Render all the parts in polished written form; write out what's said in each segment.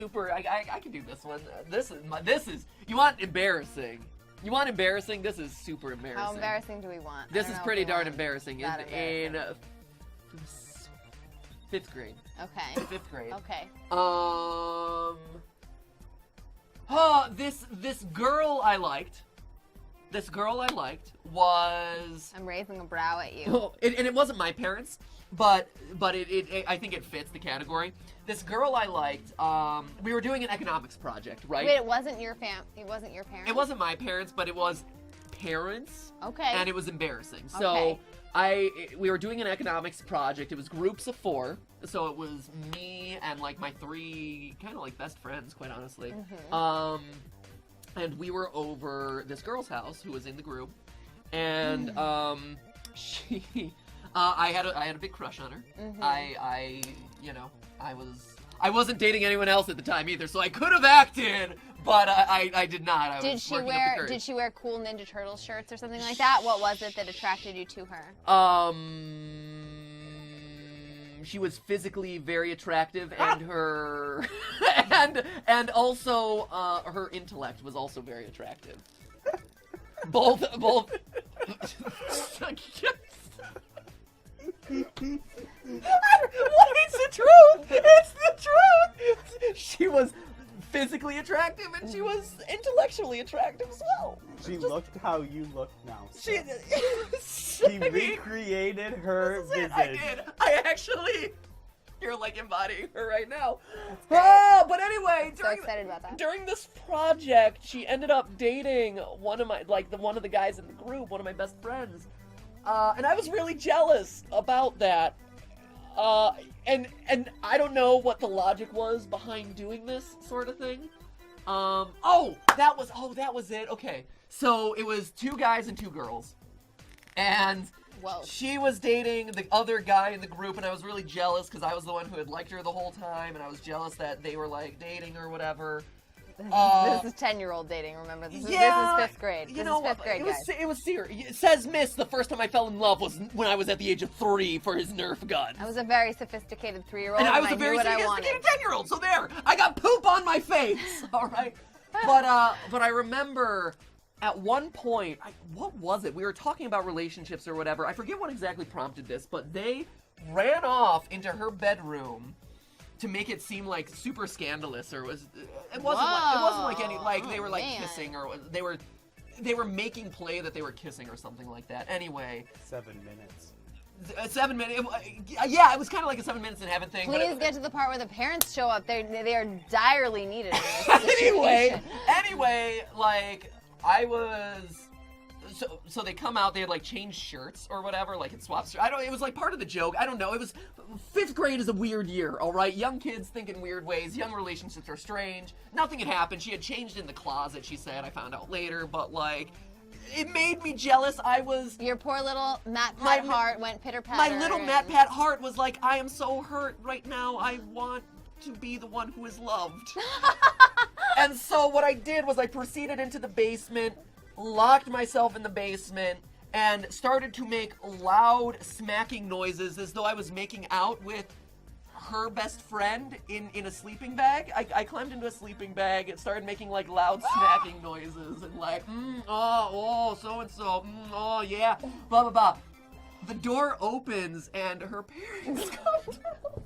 super. I can do this one. This is. You want embarrassing? You want embarrassing? This is super embarrassing. How embarrassing do we want? This is pretty darn embarrassing. Embarrassing. In 5th grade. Okay. 5th grade. Okay. This girl I liked. This girl I liked was. I'm raising a brow at you. Oh, and it wasn't my parents, but it I think it fits the category. This girl I liked. We were doing an economics project, right? Wait, it wasn't your It wasn't your parents. It wasn't my parents, but it was parents. Okay. And it was embarrassing. So we were doing an economics project. It was groups of 4. So it was me and like my 3 kind of like best friends, quite honestly. Mm-hmm. And we were over this girl's house who was in the group, and she, I had a big crush on her. Mm-hmm. I wasn't dating anyone else at the time either, so I could have acted, but I did not. Did she wear cool Ninja Turtle shirts or something like that? What was it that attracted you to her? She was physically very attractive, and her and also her intellect was also very attractive. Both. What is the truth? It's the truth. She was physically attractive, and she was intellectually attractive as well. She looked how you look now. She recreated her visage. I did. I actually, you're like embodying her right now. Oh, but anyway, So excited about that. during this project, she ended up dating one of the guys in the group, one of my best friends, and I was really jealous about that. And I don't know what the logic was behind doing this sort of thing. That was it. Okay. So it was 2 guys and 2 girls. And Whoa. she was dating the other guy in the group, and I was really jealous because I was the one who had liked her the whole time, and I was jealous that they were like dating or whatever. This is 10-year-old dating, remember? This is 5th grade. This is 5th grade, guys. It was serious. It says Miss, the first time I fell in love was when I was at the age of 3 for his Nerf gun. I was a very sophisticated 3-year-old, And I was knew a very what I sophisticated wanted. 10-year-old, so there! I got poop on my face! Alright? But I remember at one point, what was it? We were talking about relationships or whatever. I forget what exactly prompted this, but they ran off into her bedroom to make it seem like super scandalous, or it wasn't like any, like they were like kissing, or they were making play that they were kissing or something like that. Anyway, 7 minutes. 7 minutes. Yeah, it was kind of like a 7 minutes in heaven thing. Please get to the part where the parents show up. They are direly needed in this situation. Anyway, like I was. So they come out, they had like changed shirts or whatever, like it swaps. It was like part of the joke. I don't know. It was 5th grade is a weird year, all right? Young kids think in weird ways. Young relationships are strange. Nothing had happened. She had changed in the closet, she said. I found out later, but like it made me jealous. Your poor little MatPat heart went pitter-patter. My little MatPat heart was like, I am so hurt right now. I want to be the one who is loved. And so what I did was I proceeded into the basement, locked myself in the basement, and started to make loud smacking noises as though I was making out with her best friend in a sleeping bag. I climbed into a sleeping bag and started making like loud smacking noises and like, so-and-so, oh yeah, blah, blah, blah. The door opens and her parents come down.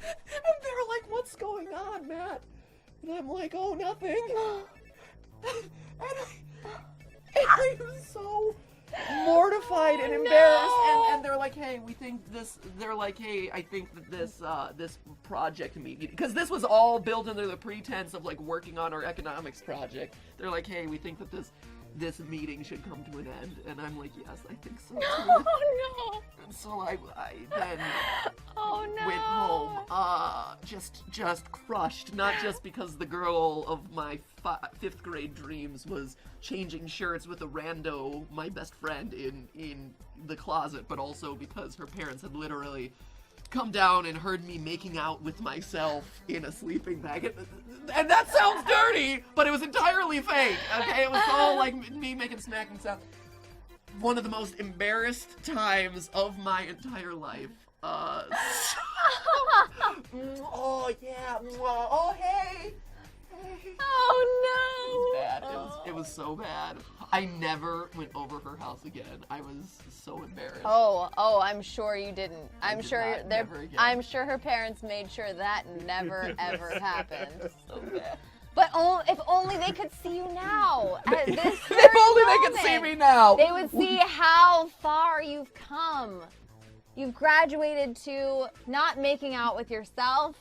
And they're like, what's going on, Matt? And I'm like, oh, nothing. And I was so mortified and embarrassed, and they're like, hey, we think this, they're like, hey, I think that this project meeting, because this was all built under the pretense of like working on our economics project. They're like, hey, we think that this meeting should come to an end, and I'm like, yes, I think so too. Oh no! And so I then went home, just crushed, not just because the girl of my 5th grade dreams was changing shirts with a rando, my best friend, in the closet, but also because her parents had literally come down and heard me making out with myself in a sleeping bag. And that sounds dirty, but it was entirely fake, okay? It was all like me making smacking sounds. One of the most embarrassed times of my entire life. Oh yeah. Oh hey. Oh no! Bad. It was so bad. I never went over her house again. I was so embarrassed. Oh, I'm sure you didn't. I'm did sure not, they're. never again. I'm sure her parents made sure that never ever happened. So bad. But if only they could see you now. At this If very only they could see moment. me now. They would see how far you've come. You've graduated to not making out with yourself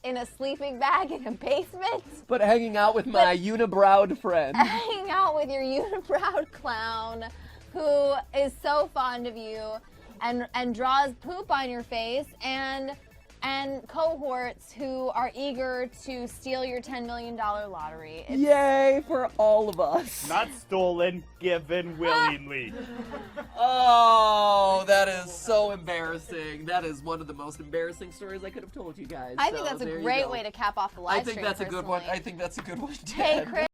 in a sleeping bag in a basement, But hanging out with my unibrowed friend. hanging out with your unibrowed clown who is so fond of you and draws poop on your face and cohorts who are eager to steal your $10 million lottery. It's- Yay for all of us. Not stolen, given willingly. Oh, that is so embarrassing. That is one of the most embarrassing stories I could have told you guys. I think So that's a there you great go. way to cap off the live I think stream. that's a good one. personally. I think that's a good one, Hey, Ted. Chris.